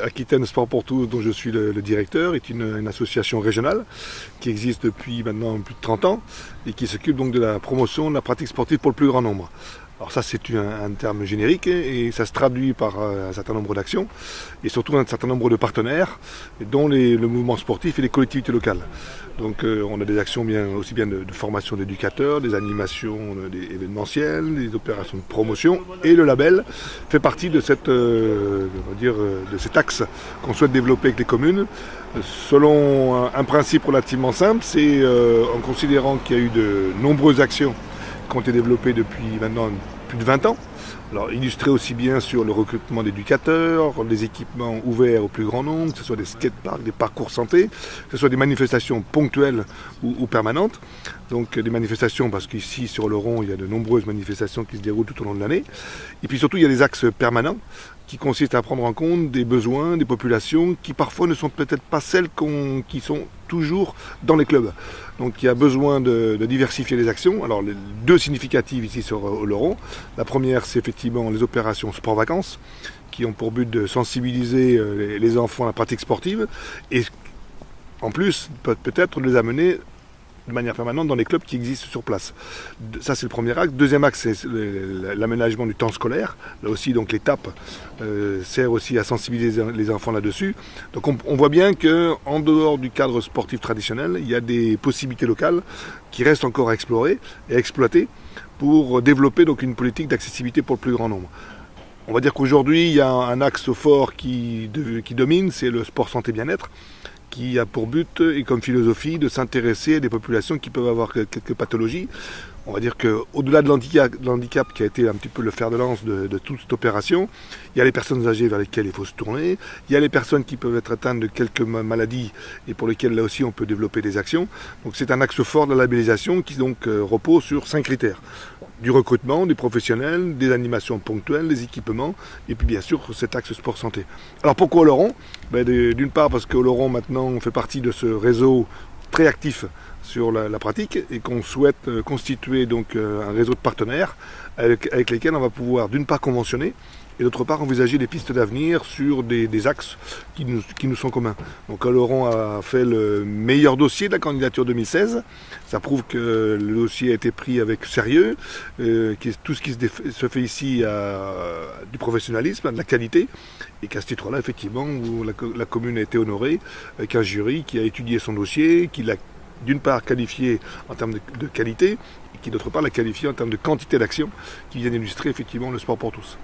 Aquitaine Sport pour tous, dont je suis le directeur, est une association régionale qui existe depuis maintenant plus de 30 ans et qui s'occupe donc de la promotion de la pratique sportive pour le plus grand nombre. Alors ça c'est un terme générique et ça se traduit par un certain nombre d'actions et surtout un certain nombre de partenaires dont le mouvement sportif et les collectivités locales. Donc on a des actions aussi bien de formation d'éducateurs, des animations événementielles, des opérations de promotion et le label fait partie de cet axe qu'on souhaite développer avec les communes selon un principe relativement simple, c'est en considérant qu'il y a eu de nombreuses actions qui ont été développées depuis maintenant plus de 20 ans. Alors illustré aussi bien sur le recrutement d'éducateurs, les équipements ouverts au plus grand nombre, que ce soit des skateparks, des parcours santé, que ce soit des manifestations ponctuelles ou permanentes. Donc des manifestations parce qu'ici sur l'Oron il y a de nombreuses manifestations qui se déroulent tout au long de l'année. Et puis surtout il y a des axes permanents qui consistent à prendre en compte des besoins des populations qui parfois ne sont peut-être pas celles qui sont toujours dans les clubs. Donc il y a besoin de diversifier les actions. Alors les deux significatives ici sur l'Oron. La première c'est effectivement les opérations sport-vacances qui ont pour but de sensibiliser les enfants à la pratique sportive et en plus peut-être de les amener de manière permanente dans les clubs qui existent sur place. Ça c'est le premier axe. Deuxième axe c'est l'aménagement du temps scolaire. Là aussi donc l'étape sert aussi à sensibiliser les enfants là-dessus. Donc on voit bien qu'en dehors du cadre sportif traditionnel, il y a des possibilités locales qui restent encore à explorer et à exploiter pour développer donc une politique d'accessibilité pour le plus grand nombre. On va dire qu'aujourd'hui il y a un axe fort qui domine, c'est le sport santé bien-être, qui a pour but et comme philosophie de s'intéresser à des populations qui peuvent avoir quelques pathologies. On va dire qu'au-delà de l'handicap qui a été un petit peu le fer de lance de toute cette opération, il y a les personnes âgées vers lesquelles il faut se tourner, il y a les personnes qui peuvent être atteintes de quelques maladies et pour lesquelles là aussi on peut développer des actions. Donc c'est un axe fort de la labellisation qui donc repose sur 5 critères. Du recrutement, des professionnels, des animations ponctuelles, des équipements, et puis bien sûr cet axe sport-santé. Alors pourquoi Oloron ? D'une part parce qu'Oloron maintenant fait partie de ce réseau très actif sur la pratique et qu'on souhaite constituer donc un réseau de partenaires avec lesquels on va pouvoir d'une part conventionner et d'autre part envisager des pistes d'avenir sur des axes qui nous sont communs. Donc Oloron a fait le meilleur dossier de la candidature 2016. Ça prouve que le dossier a été pris avec sérieux, tout ce qui se fait ici a du professionnalisme, de la qualité, et qu'à ce titre-là, effectivement, la commune a été honorée avec un jury qui a étudié son dossier, qui l'a d'une part qualifié en termes de qualité, et qui d'autre part l'a qualifié en termes de quantité d'action, qui vient illustrer effectivement le sport pour tous.